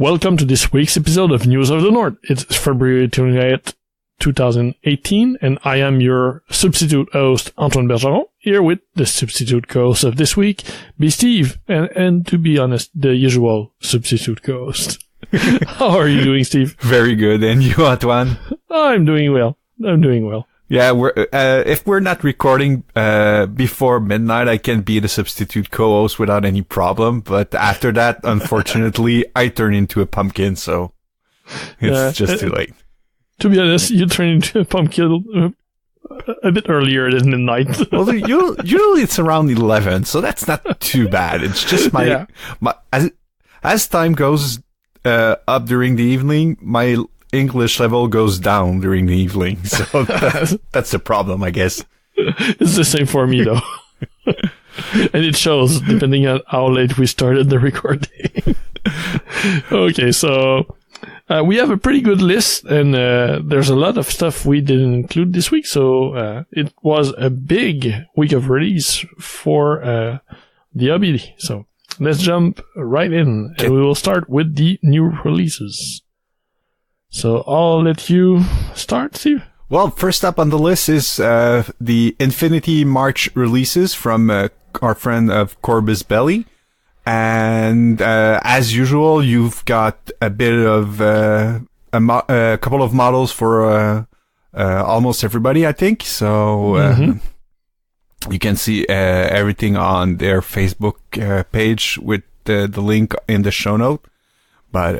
Welcome to this week's episode of News of the North. It's February 28th, 2018, and I am your substitute host, Antoine Bergeron, here with the substitute co-host of this week, B. Steve, and to be honest, the usual substitute co-host. How are you doing, Steve? Very good. And you, Antoine? I'm doing well. Yeah, if we're not recording before midnight, I can be the substitute co-host without any problem. But after that, unfortunately, I turn into a pumpkin, so it's just too late. To be honest, you turn into a pumpkin a bit earlier than midnight. Well, usually it's around 11, so that's not too bad. It's just my as time goes up during the evening, my English level goes down during the evening, so that's the problem, I guess. It's the same for me, though. And it shows, depending on how late we started the recording. Okay, so we have a pretty good list, and there's a lot of stuff we didn't include this week, so it was a big week of release for the hobby. So let's jump right in, and we will start with the new releases. So I'll let you start, Steve. Well, first up on the list is the Infinity March releases from our friend of Corvus, Belli. And as usual, you've got a bit of a couple of models for almost everybody, I think. So you can see everything on their Facebook page with the link in the show note. But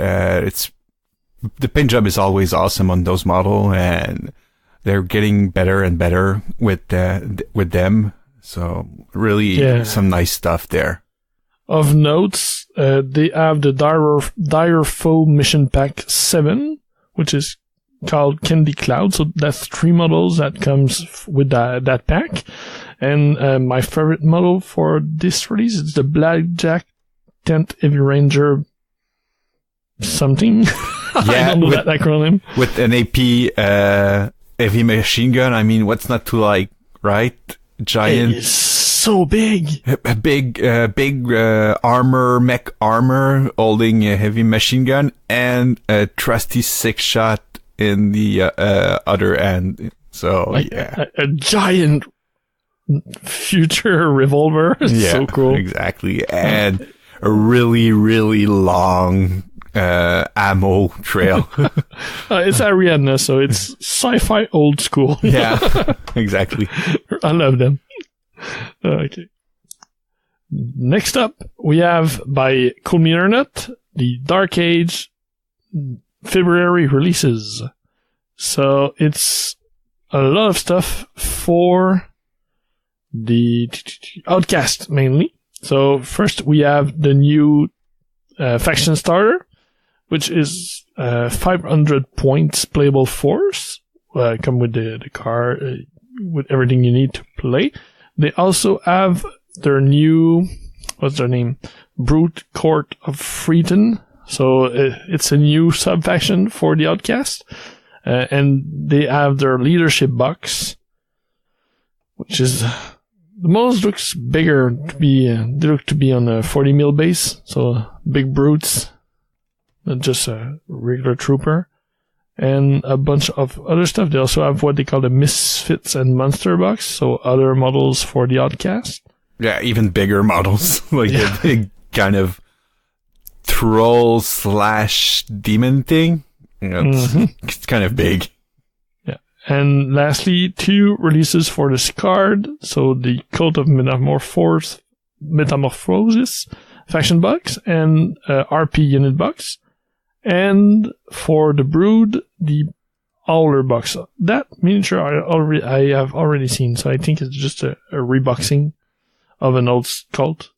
the paint job is always awesome on those models, and they're getting better and better with them. So really some nice stuff there. Of notes, they have the Dire Foe Mission Pack 7, which is called Candy Cloud. So that's 3 models that comes with that pack. And my favorite model for this release is the Blackjack Tent Heavy Ranger something. I don't know that acronym. With an AP heavy machine gun, I mean, what's not to like, right? Giant. It is so big. A big mech armor, holding a heavy machine gun, and a trusty 6-shot in the other end. So, like a giant future revolver. It's so cool. Exactly. And a really, really long ammo trail. It's Ariadna, so it's sci-fi old school. Yeah, exactly. I love them. Okay. Next up, we have by Cool Me or Not, the Dark Age February releases. So it's a lot of stuff for the Outcast mainly. So first we have the new faction starter, which is 500 points playable force. Come with the car, with everything you need to play. They also have their new, what's their name? Brute Court of Freeton. So it's a new sub-faction for the Outcast. And they have their leadership box, which is, the models looks bigger to be, they look to be on a 40 mil base. So big brutes. Not just a regular trooper, and a bunch of other stuff. They also have what they call the Misfits and Monster box, so other models for the Outcast. Yeah, even bigger models, like the big kind of troll/demon thing. You know, it's kind of big. Yeah, and lastly, 2 releases for the Skarre, so the Cult of Metamorphosis faction box and RP unit box. And for the Brood, the Owler box. That miniature I have already seen, so I think it's just a reboxing of an old cult.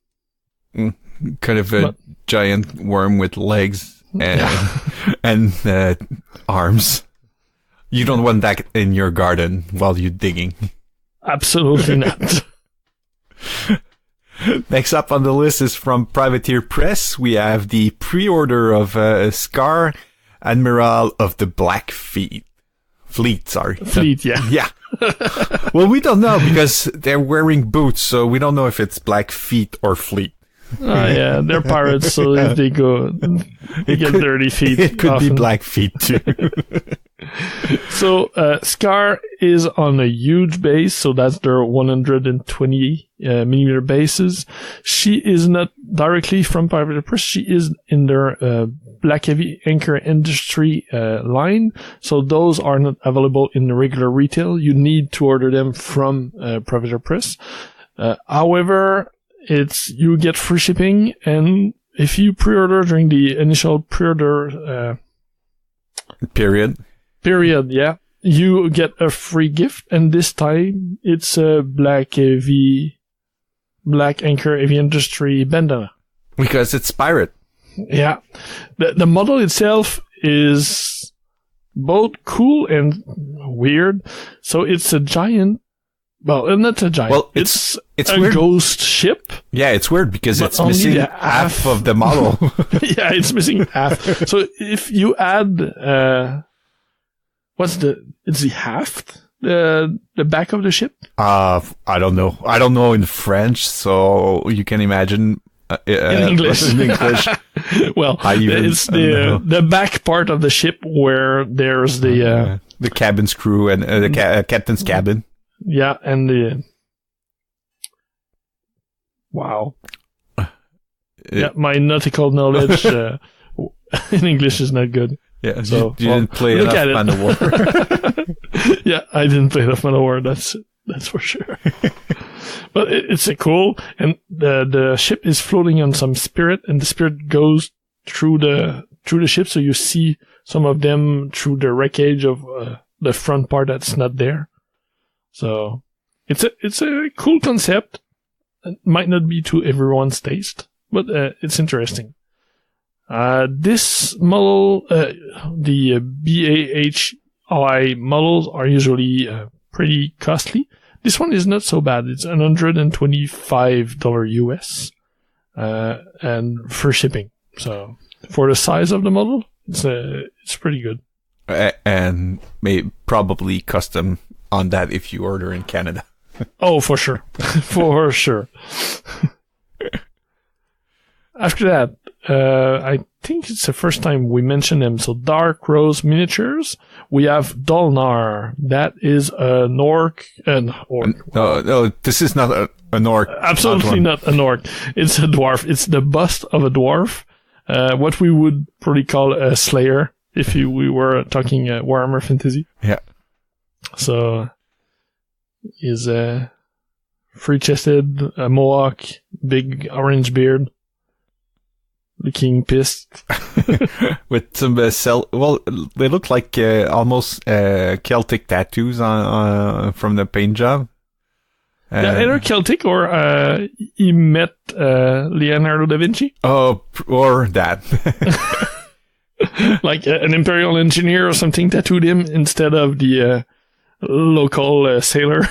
Kind of a giant worm with legs and arms. You don't want that in your garden while you're digging. Absolutely not. Next up on the list is from Privateer Press. We have the pre-order of Skarre, Admiral of the Black Fleet. Fleet, yeah. Yeah. Well, we don't know because they're wearing boots, so we don't know if it's Black Feet or Fleet. Yeah, they're pirates, so if they go, they get dirty feet. It could often. be black feet too. So, Skarre is on a huge base, so that's their 120 millimeter bases. She is not directly from Private Press. She is in their Black Heavy Anchor Industry line, so those are not available in the regular retail. You need to order them from Private Press. However, you get free shipping, and if you pre-order during the initial pre-order Period, yeah, you get a free gift, and this time it's a Black Anchor Heavy Industry bandana. because it's pirate. Yeah. The model itself is both cool and weird. So it's a giant, well, not a giant. Well, it's a weird. ghost ship. Yeah, it's weird because But it's only missing the half of the model. Yeah, it's missing half. So if you add, it's the haft? The back of the ship? I don't know. I don't know in French, so you can imagine in English. In English. Well, it's the back part of the ship where there's the cabin's crew and the captain's cabin. Yeah, and the wow. Yeah, my nautical knowledge in English is not good. Yeah, so you didn't play enough Man of War. Yeah, I didn't play enough Man of War. That's for sure. But it's a cool, and the ship is floating on some spirit, and the spirit goes through the ship, so you see some of them through the wreckage of the front part that's not there. So it's a cool concept. It might not be to everyone's taste, but it's interesting. This model, the BAHI models are usually pretty costly. This one is not so bad. It's $125 US, and for shipping. So for the size of the model, it's pretty good. And probably custom on that if you order in Canada. Oh, for sure. For sure. After that, I think it's the first time we mention them. So Dark Rose Miniatures. We have Dulnar. That is an orc. No, this is not an orc. Absolutely not an orc. It's a dwarf. It's the bust of a dwarf. What we would probably call a slayer if we were talking Warhammer Fantasy. Yeah. So he's free-chested, a mohawk, big orange beard. Looking pissed. With some well, they look like almost Celtic tattoos on from the paint job. Yeah, either Celtic or he met Leonardo da Vinci. Oh, or that. Like an imperial engineer or something tattooed him instead of the local sailor.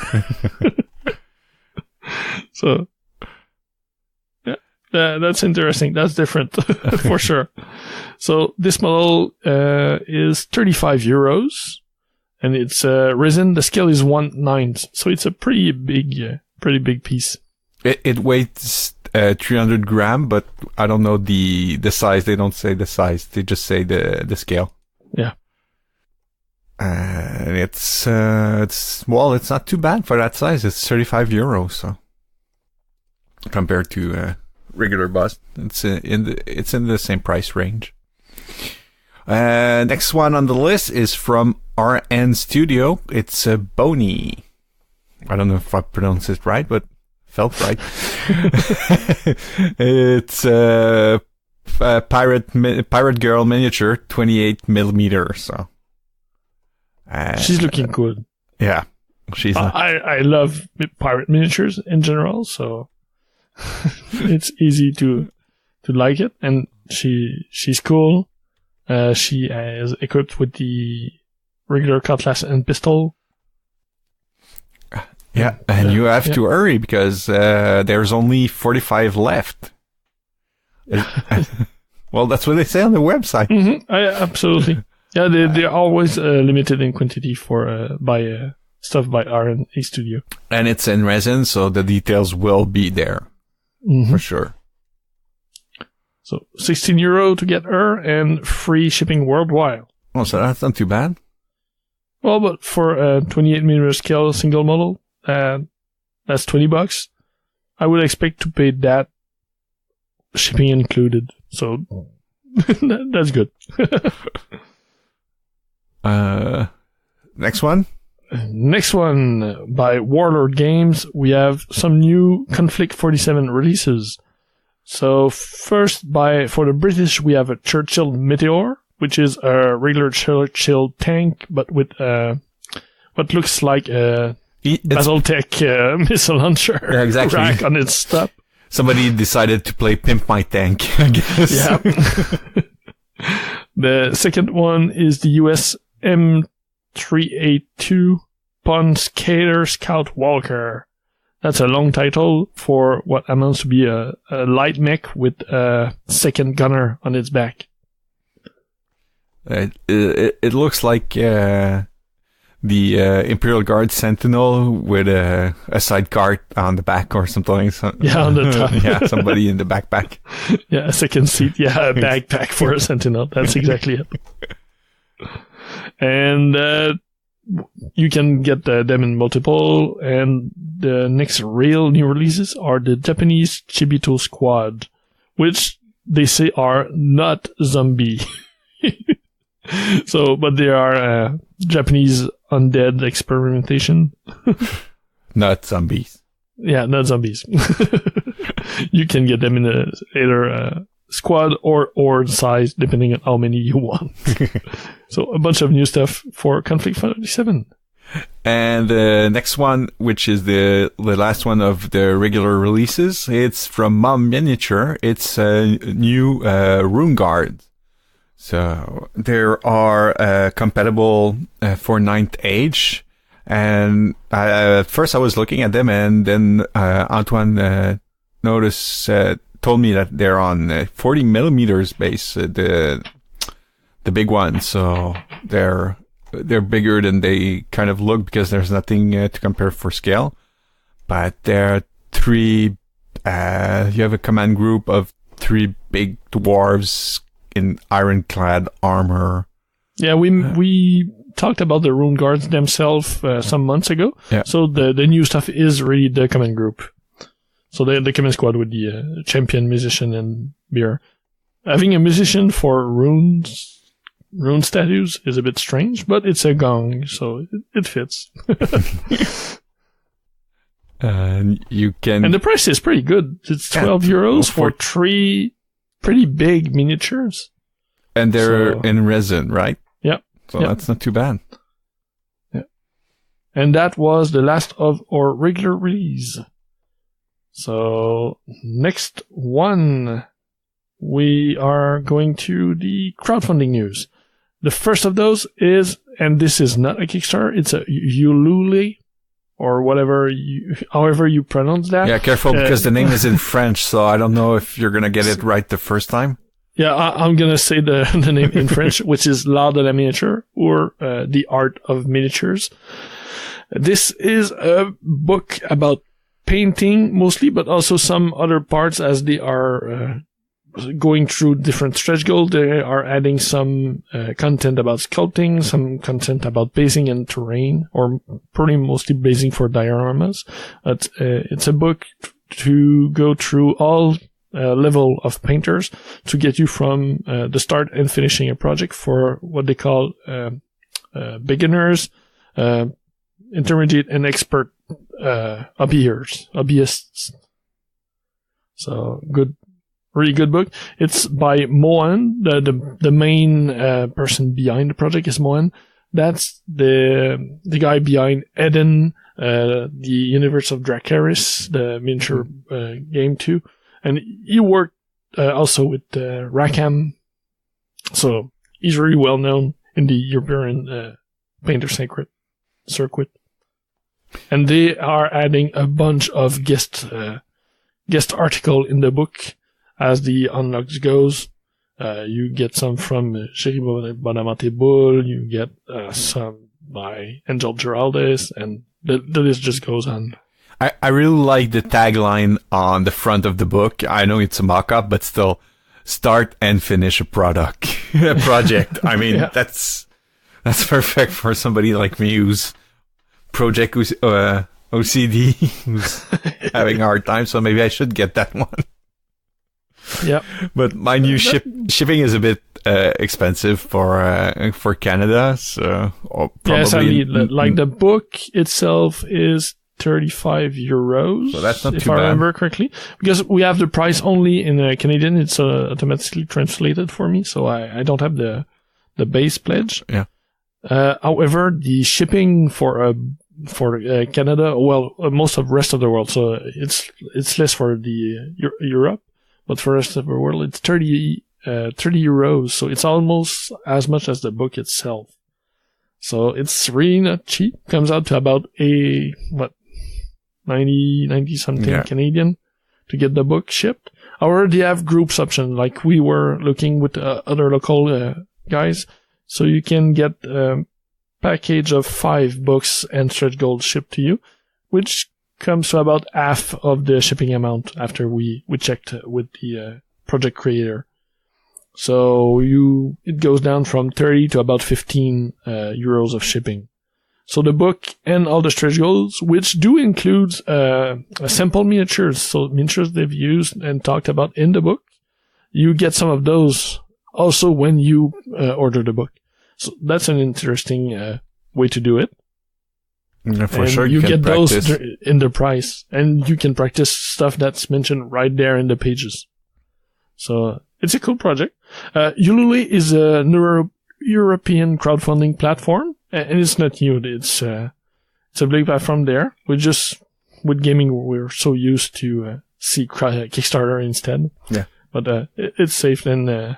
So that's interesting. That's different for sure. So this model is 35 euros, and it's resin. The scale is 1/9, so it's a pretty big piece. It weighs 300 grams, but I don't know the size. They don't say the size. They just say the scale. Yeah. And it's not too bad for that size. It's 35 euros, so compared to regular bust, it's in the same price range. Next one on the list is from RN Studio. It's Boni. I don't know if I pronounced it right, but felt right. It's pirate girl miniature, 28 millimeters. So she's looking good. Yeah, I love pirate miniatures in general, so it's easy to like it, and she's cool. She is equipped with the regular cutlass and pistol. Yeah, and you have to hurry because there's only 45 left. Well, that's what they say on the website. Mm-hmm. Absolutely. Yeah, they're always limited in quantity by stuff by R&A Studio. And it's in resin, so the details will be there. Mm-hmm. For sure. So €16 to get her and free shipping worldwide. Oh, so that's not too bad. Well, but for a 28mm scale single model, that's $20. I would expect to pay that, shipping included. So that's good. Next one. Next one, by Warlord Games, we have some new Konflikt 47 releases. So first, for the British, we have a Churchill Meteor, which is a regular Churchill tank, but with what looks like a Battletech missile launcher rack on its top. Somebody decided to play Pimp My Tank, I guess. Yeah. The second one is the US M382 Pond Skater Scout Walker. That's a long title for what amounts to be a light mech with a second gunner on its back. It looks like the Imperial Guard Sentinel with a sidecar on the back or something. Yeah, on the top. Yeah, somebody in the backpack. Yeah, a second seat. Yeah, a backpack for a Sentinel. That's exactly it. And you can get them in multiple. And the next real new releases are the Japanese Chibito Squad, which they say are not zombie. So, but they are Japanese undead experimentation. Not zombies. Yeah, not zombies. You can get them in either a squad or horde size, depending on how many you want. So, a bunch of new stuff for Konflikt 47. And the next one, which is the last one of the regular releases, it's from Mom Miniature. It's a new Runeguard. So there are compatible for 9th age, and at first I was looking at them, and then Antoine told me that they're on 40mm base, the big one. So they're bigger than they kind of look because there's nothing to compare for scale. But there are three. You have a command group of 3 big dwarves in ironclad armor. Yeah, we talked about the Rune Guards themselves some months ago. Yeah. So the new stuff is really the command group. So the command squad with the champion, musician, and beer. Having a musician for rune statues is a bit strange, but it's a gong, so it fits. And the price is pretty good. It's €12 for 3 pretty big miniatures. And they're in resin, right? Yeah. So that's not too bad. Yeah. And that was the last of our regular release. So, next one, we are going to the crowdfunding news. The first of those is, and this is not a Kickstarter, it's a Ulule, or however you pronounce that. Yeah, careful, because the name is in French, so I don't know if you're gonna get it right the first time. Yeah, I'm gonna say the name in French, which is L'Art de la Miniature, or The Art of Miniatures. This is a book about painting, mostly, but also some other parts as they are going through different stretch goals. They are adding some content about sculpting, some content about basing and terrain, or pretty mostly basing for dioramas. It's a book to go through all level of painters to get you from the start and finishing a project for what they call beginners, intermediate, and expert hobbyists. So good. Really good book. It's by Mohand. The main person behind the project is Mohand. That's the guy behind Eden, the Universe of Dracarys, the miniature game too. And he worked also with Rackham. So he's really well known in the European painter circuit. And they are adding a bunch of guest article in the book. As the unlocks goes, you get some from Chéri Bonamante Bull, you get some by Angel Geraldez, and the list just goes on. I really like the tagline on the front of the book. I know it's a mock-up, but still, start and finish a project. I mean, that's perfect for somebody like me who's OCD, who's having a hard time. So maybe I should get that one. Yeah. But my new shipping is a bit expensive for Canada. So probably yes, I mean, like the book itself is 35 euros. So that's not too if bad. I remember correctly, because we have the price only in Canadian. It's automatically translated for me, so I don't have the base pledge. Yeah. However, the shipping for Canada, most of the rest of the world, so it's less for the Europe, but for the rest of the world, it's 30 euros. So it's almost as much as the book itself. So it's really not cheap. Comes out to about 90 something Canadian to get the book shipped. However, they have groups option, like we were looking with other local guys. So you can get a package of 5 books and stretch goals shipped to you, which comes to about half of the shipping amount after we checked with the project creator. So it goes down from 30 to about 15 euros of shipping. So the book and all the stretch goals, which do include sample miniatures, so miniatures they've used and talked about in the book, you get some of those also when you order the book. So that's an interesting way to do it. Yeah, for and sure, you can get practice. those in the price, and you can practice stuff that's mentioned right there in the pages. So it's a cool project. Ulule is a European crowdfunding platform, and it's not new. It's a big platform there. With gaming, we're so used to see Kickstarter instead. Yeah. But it's safe and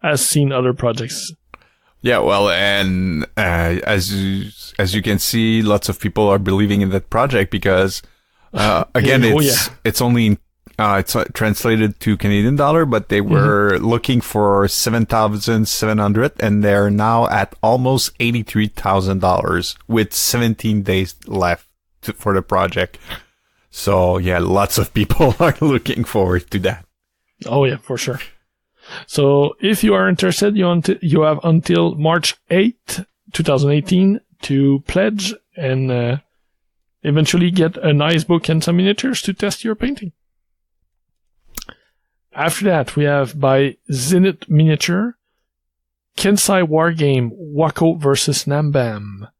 has seen other projects. Yeah, well, and as you can see, lots of people are believing in that project because again, it's only it's translated to Canadian dollar, but they were looking for 7,700, and they're now at almost $83,000 with 17 days left for the project. So yeah, lots of people are looking forward to that. Oh yeah, for sure. So if you are interested, you have until March 8th, 2018 to pledge and eventually get a nice book and some miniatures to test your painting. After that, we have by Zenit Miniature, Kensei Wargame, Wako versus Namban.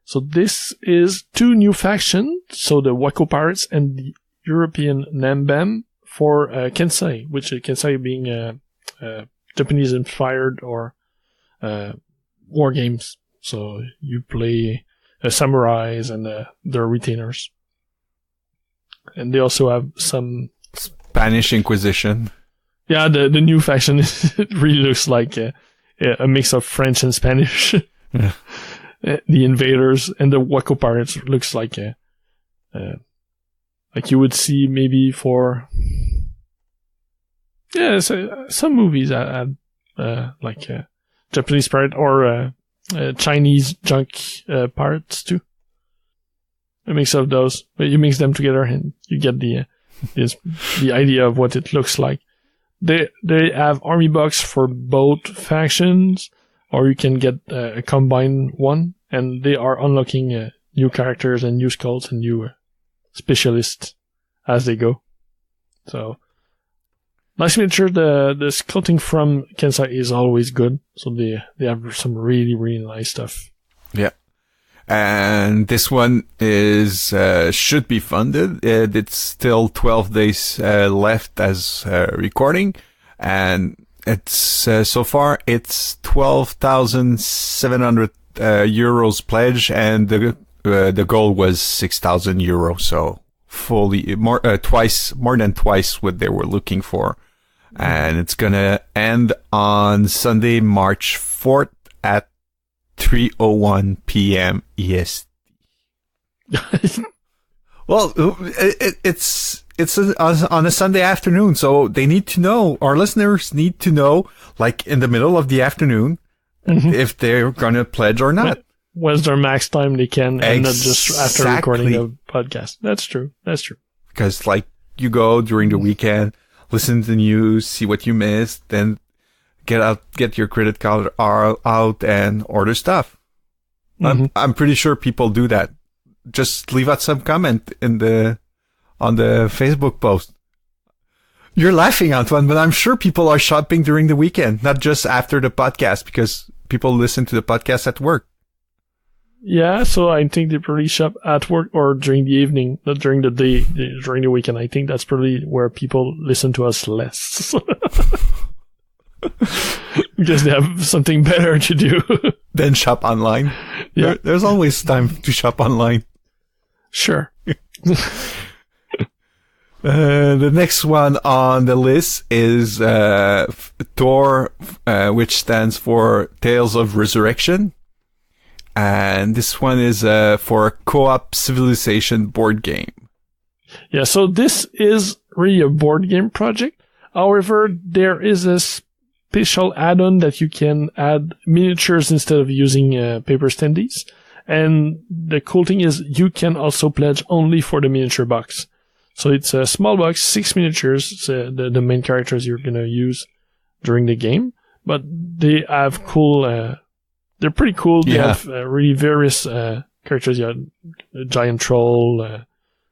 So this is 2 new factions, so the Wako Pirates and the European Namban for Kensei, which Kensei being Japanese-inspired or war games. So you play samurais and their retainers. And they also have some Spanish Inquisition. Yeah, the new faction it really looks like a mix of French and Spanish. Yeah. The invaders and the Wako pirates looks like you would see maybe for some movies had like Japanese pirate or Chinese junk pirates too. A mix of those, but you mix them together and you get the idea of what it looks like. They have army box for both factions, or you can get a combined one, and they are unlocking new characters and new skulls and new specialists as they go. So nice miniature. The sculpting from Kensei is always good, so they have some really really nice stuff. Yeah. And this one is should be funded. It's still 12 days left as recording, and it's so far it's 12,700 euros pledge, and the goal was 6,000 euros. So fully more than twice what they were looking for, and it's gonna end on Sunday, March 4th at 3:01 p.m. EST. Well, it's on a Sunday afternoon, so they need to know. Our listeners need to know, like in the middle of the afternoon, if they're gonna pledge or not. When's their max time they can, and not just after recording a podcast. That's true. Because like you go during the weekend, listen to the news, see what you missed, then get your credit card out and order stuff. Mm-hmm. I'm pretty sure people do that. Just leave out some comment on the Facebook post. You're laughing, Antoine, but I'm sure people are shopping during the weekend, not just after the podcast, because people listen to the podcast at work. Yeah, so I think they probably shop at work or during the evening, not during the day, during the weekend. I think that's probably where people listen to us less. Because they have something better to do. Then shop online. Yeah. There's always time to shop online. Sure. The next one on the list is Tor, which stands for Tales of Resurrection. And this one is for a co-op civilization board game. Yeah, so this is really a board game project. However, there is a special add-on that you can add miniatures instead of using paper standees. And the cool thing is you can also pledge only for the miniature box. So it's a small box, 6 miniatures, it's, the main characters you're going to use during the game. But they have cool... they're pretty cool. They have really various characters. You have a giant troll,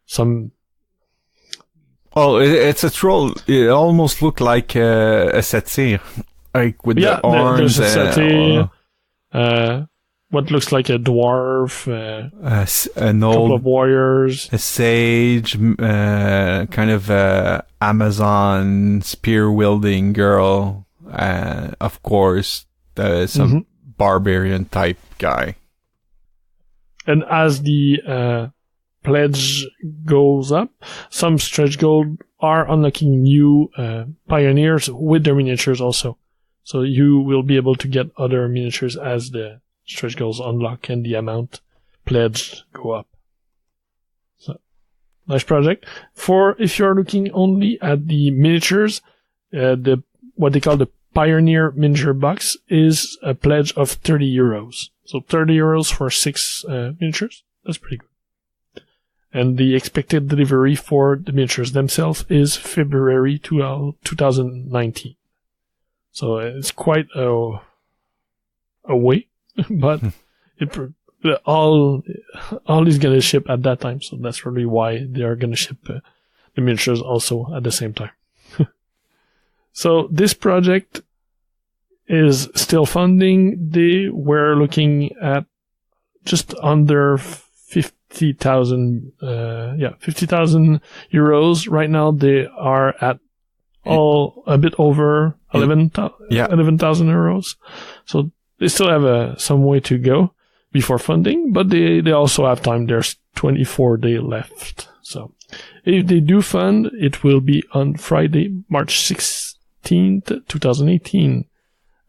some... Well, it's a troll. It almost looked like a satyr. Like with the horns. There's a satyr. What looks like a dwarf. An couple old... of warriors. A sage, kind of Amazon spear-wielding girl. Of course, some barbarian type guy. And as the pledge goes up, some stretch goals are unlocking new pioneers with their miniatures also. So you will be able to get other miniatures as the stretch goals unlock and the amount pledged go up. So, nice project. For if you're looking only at the miniatures, what they call the Pioneer Miniature Box is a pledge of 30 euros. So 30 euros for 6 miniatures. That's pretty good. And the expected delivery for the miniatures themselves is February 2019. So it's quite a wait, but all is going to ship at that time. So that's really why they are going to ship the miniatures also at the same time. So this project is still funding. They were looking at just under 50,000 euros. Right now they are at a bit over 11,000 euros. So they still have some way to go before funding, but they also have time. There's 24 days left. So if they do fund, it will be on Friday, March 16th, 2018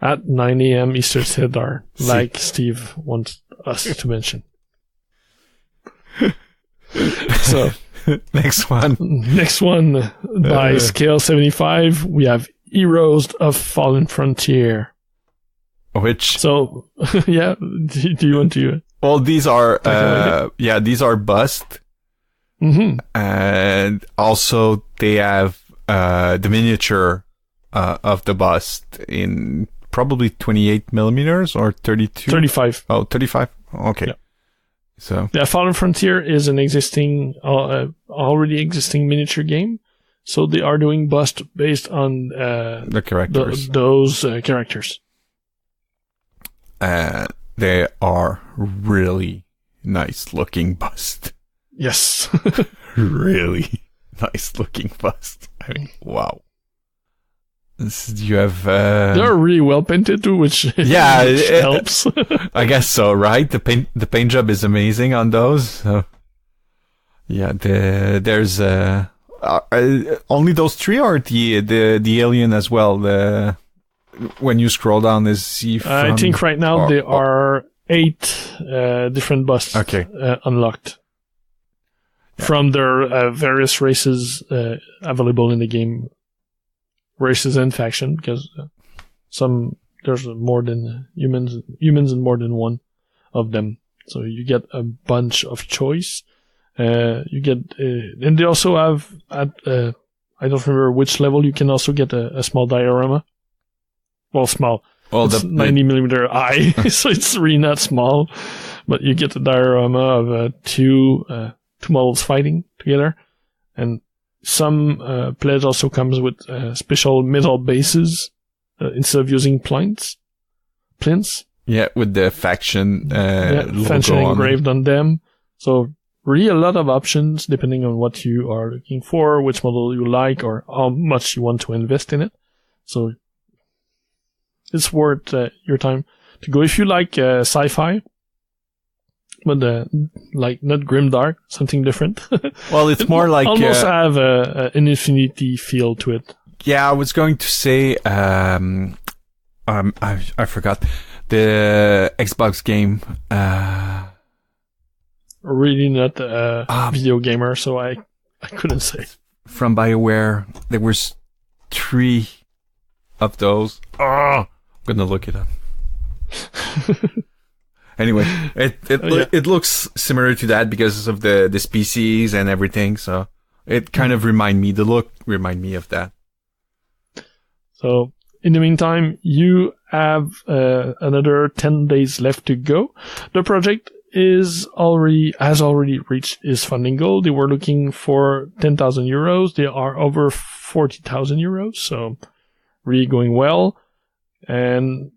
at 9 a.m. Eastern Standard, like Steve wants us to mention. So, next one by Scale 75, we have Heroes of Fallen Frontier. So, yeah, do you want to? Well, these are, these are bust. Mm-hmm. And also they have, the miniature, of the bust in probably 28 millimeters or 32? 35. Oh, 35? Okay. Yeah. So. Yeah, Fallen Frontier is an already existing miniature game. So they are doing bust based on, the characters. Those characters. They are really nice looking bust. Yes. Really nice looking bust. I mean, wow. You have they're really well painted too, which helps. I guess so, right? The paint job is amazing on those. So. Yeah, there's only those 3 or the alien as well. When you scroll down, I think right now there are 8 different busts unlocked from their various races available in the game. Races and faction, because there's more than humans and more than one of them. So you get a bunch of choice. You get, and they also have I don't remember which level, you can also get a small diorama. Well, small. Well, it's 90 millimeter eye, so it's really not small. But you get the diorama of two models fighting together. And some pledge also comes with special metal bases instead of using plinths. Yeah, with the faction faction logo engraved on them. So really a lot of options depending on what you are looking for, which model you like, or how much you want to invest in it. So it's worth your time to go if you like sci-fi, but like not grimdark, something different. Well, it's more like almost have an infinity feel to it. Yeah, I was going to say I forgot the Xbox game. Really not a video gamer, so I couldn't say. From BioWare, there was 3 of those. I'm gonna look it up. Anyway, it looks similar to that because of the species and everything. So it kind of remind me of that. So in the meantime, you have another 10 days left to go. The project has already reached its funding goal. They were looking for 10,000 euros. They are over 40,000 euros. So really going well. And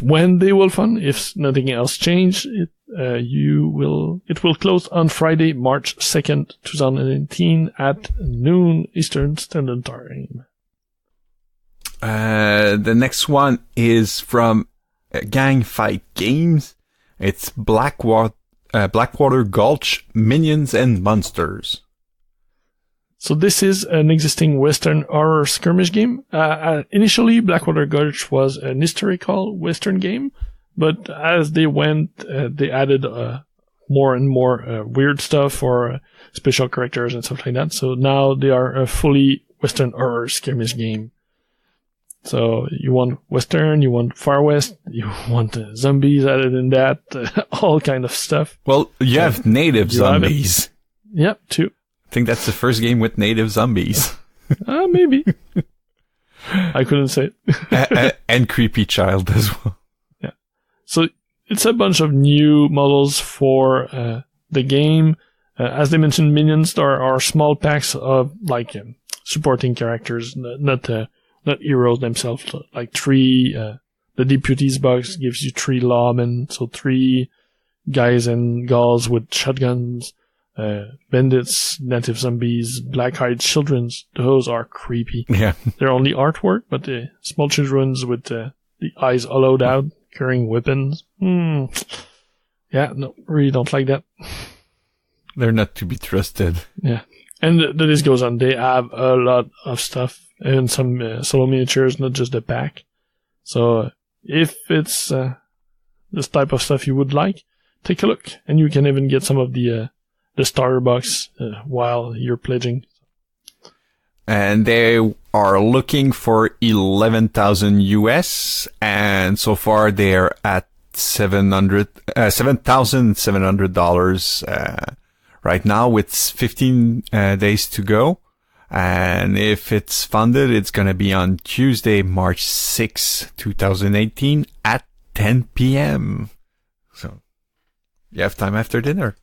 when they will fund, if nothing else change, it will close on Friday, March 2nd, 2018 at noon Eastern Standard Time. The next one is from GangfightGames. It's Blackwater Gulch, Minions and Monsters. So this is an existing Western horror skirmish game. Initially, Blackwater Gulch was an historical Western game, but as they went, they added more and more weird stuff for special characters and stuff like that. So now they are a fully Western horror skirmish game. So you want Western, you want Far West, you want zombies added in that, all kind of stuff. Well, you have native zombies. Yep, too. I think that's the first game with native zombies. Maybe. I couldn't say it. And creepy child as well. Yeah. So it's a bunch of new models for the game. As they mentioned, minions are small packs of like supporting characters, not heroes themselves. Like 3, the deputies box gives you 3 lawmen, so 3 guys and gals with shotguns. Bandits, native zombies, black-eyed childrens, those are creepy. Yeah. They're only artwork, but the small children's with the eyes hollowed out, carrying weapons. Yeah, no, really don't like that. They're not to be trusted. Yeah. And the list goes on. They have a lot of stuff, and some solo miniatures, not just the pack. So if it's this type of stuff you would like, take a look, and you can even get some of the starter box while you're pledging. And they are looking for 11,000 US, and so far they're at $7,700 right now, with 15 days to go. And if it's funded, it's going to be on Tuesday, March 6, 2018 at 10 p.m. So you have time after dinner.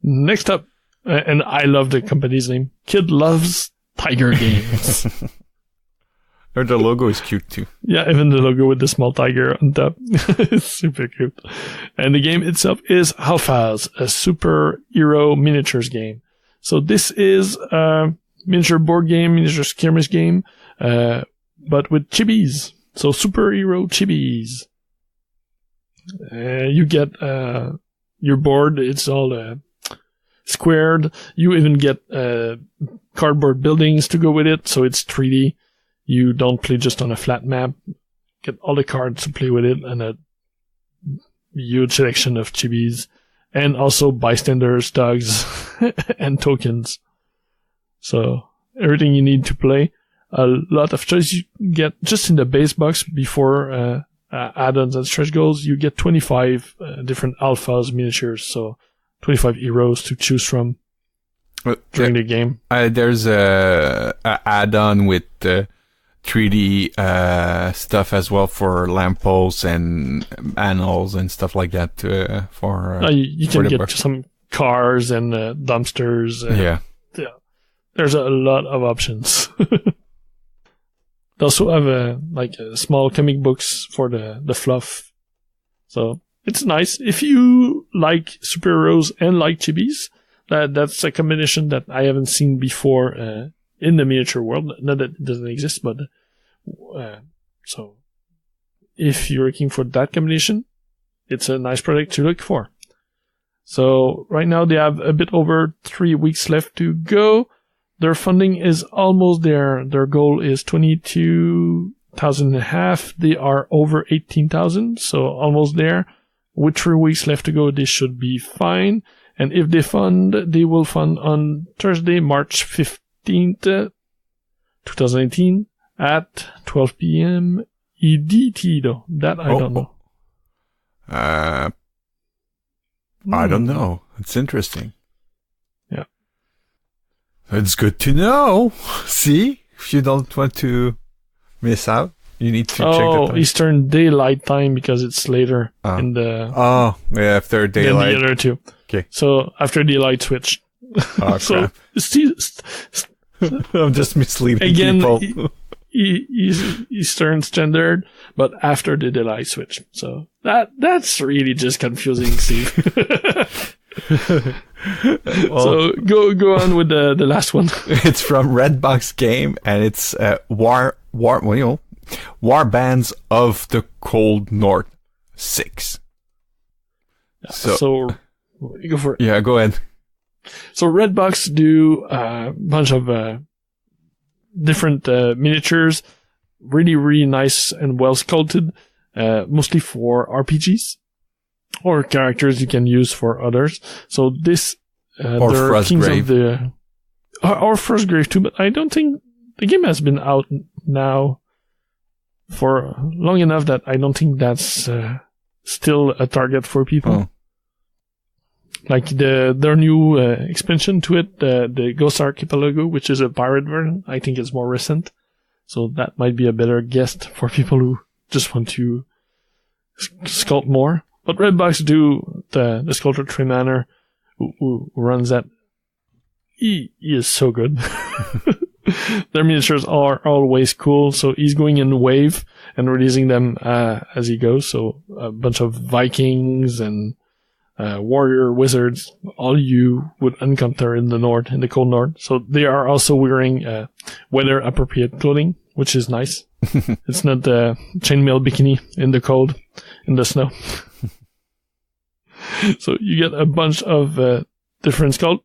Next up, and I love the company's name, Kid Loves Tiger Games. Or the logo is cute too. Yeah, even the logo with the small tiger on top. It's super cute. And the game itself is Alphas, a superhero miniatures game. So this is a miniature board game, miniature skirmish game, but with chibis. So superhero chibis. You get your board, it's all squared. You even get cardboard buildings to go with it, so it's 3D. You don't play just on a flat map. Get all the cards to play with it, and a huge selection of chibis, and also bystanders, dogs, and tokens. So everything you need to play. A lot of choice you get just in the base box before add-ons and stretch goals. You get 25 different alphas miniatures, so 25 heroes to choose from. during the game. There's a add-on with 3D stuff as well for lampposts and panels and stuff like that. You can get some cars and dumpsters. Yeah. There's a lot of options. They also have small comic books for the fluff. So it's nice. If you like superheroes and like chibis, that's a combination that I haven't seen before in the miniature world. Not that it doesn't exist, but so if you're looking for that combination, it's a nice product to look for. So right now they have a bit over 3 weeks left to go. Their funding is almost there. Their goal is 22,000 and a half. They are over 18,000, so almost there. With 3 weeks left to go, they should be fine. And if they fund, they will fund on Thursday, March 15th, 2018 at 12 p.m. EDT, though. That I don't know. I don't know. It's interesting. Yeah. It's good to know. See? If you don't want to miss out, you need to check the time. Eastern Daylight Time because it's later in the... Oh, yeah, after daylight. Than the other two. Okay. So after daylight switch. Oh, so I'm just misleading again, people. Eastern Standard, but after the daylight switch. So that's really just confusing, Steve. Well, so go on with the last one. It's from Redbox Game, and it's Warbands of the Cold North 6. So go for it. Yeah, go ahead. So Redbox do a bunch of different miniatures, really nice and well sculpted, mostly for RPGs or characters you can use for others. So this or Frostgrave. Or Frostgrave too, but I don't think the game has been out now for long enough that I don't think that's still a target for people. Oh. Like their new expansion to it, the Ghost Archipelago, which is a pirate version, I think is more recent. So that might be a better guest for people who just want to sculpt more. But Redbox do the sculptor Trey Manor, who runs that. He is so good. Their miniatures are always cool. So he's going in wave and releasing them as he goes. So a bunch of Vikings and warrior wizards, all you would encounter in the north, in the cold north. So they are also wearing weather appropriate clothing, which is nice. It's not the chainmail bikini in the cold, in the snow. So you get a bunch of different sculpt.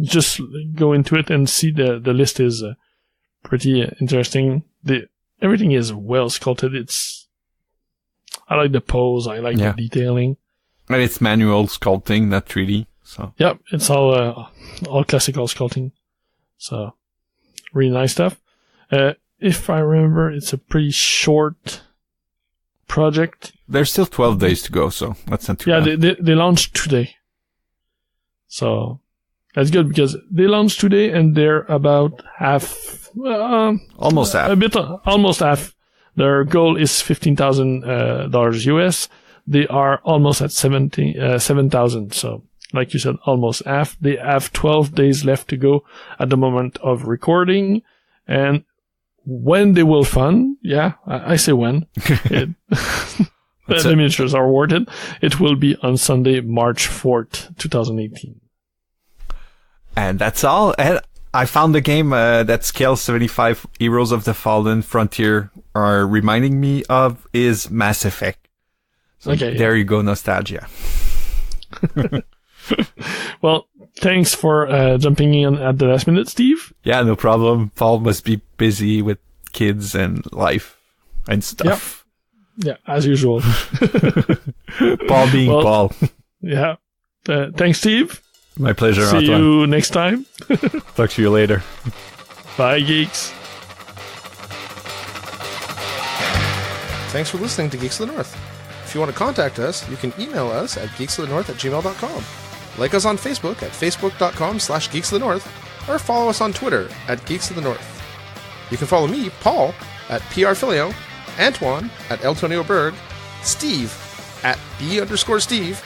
Just go into it and see the list is pretty interesting. Everything is well sculpted. I like the pose. I like the detailing. And it's manual sculpting, not 3D. So yep, it's all classical sculpting. So really nice stuff. If I remember, it's a pretty short project. There's still 12 days to go, so that's not too bad. Yeah, they launched today. So that's good because they launched today and they're about half. Almost half. Almost half. Their goal is $15,000 US. They are almost at 7,000. So, like you said, almost half. They have 12 days left to go at the moment of recording. And when they will fund, I say when, the miniatures are awarded, it will be on Sunday, March 4th, 2018. And that's all. And I found the game that Scale 75 Heroes of the Fallen Frontier are reminding me of is Mass Effect. So there you go, nostalgia. Well, thanks for jumping in at the last minute, Steve. Yeah, no problem. Paul must be busy with kids and life and stuff. Yeah, as usual. Paul being Paul. Yeah. Thanks, Steve. My pleasure, See Antoine. you next time. Talk to you later. Bye, geeks. Thanks for listening to Geeks of the North. If you want to contact us, you can email us at geeksofthenorth@gmail.com. Like us on Facebook at facebook.com/geeksofthenorth, or follow us on Twitter at Geeks of the North. You can follow me, Paul, at PRFilio, Antoine at Eltonio Berg, Steve at B_Steve,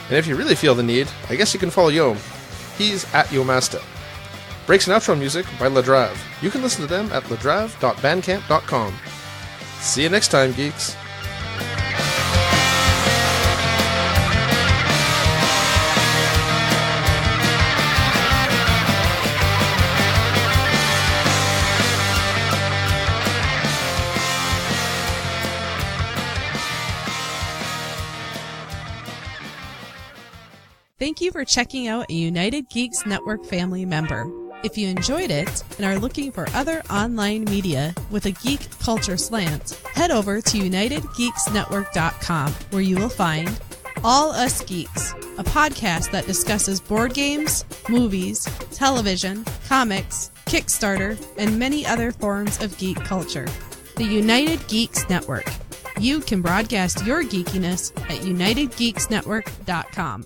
and if you really feel the need, I guess you can follow Yom. He's at Yomasta. Breaks and outro music by Ladrav. You can listen to them at ladrav.bandcamp.com. See you next time, geeks. Thank you for checking out a United Geeks Network family member. If you enjoyed it and are looking for other online media with a geek culture slant, head over to UnitedGeeksNetwork.com, where you will find All Us Geeks, a podcast that discusses board games, movies, television, comics, Kickstarter, and many other forms of geek culture. The United Geeks Network. You can broadcast your geekiness at UnitedGeeksNetwork.com.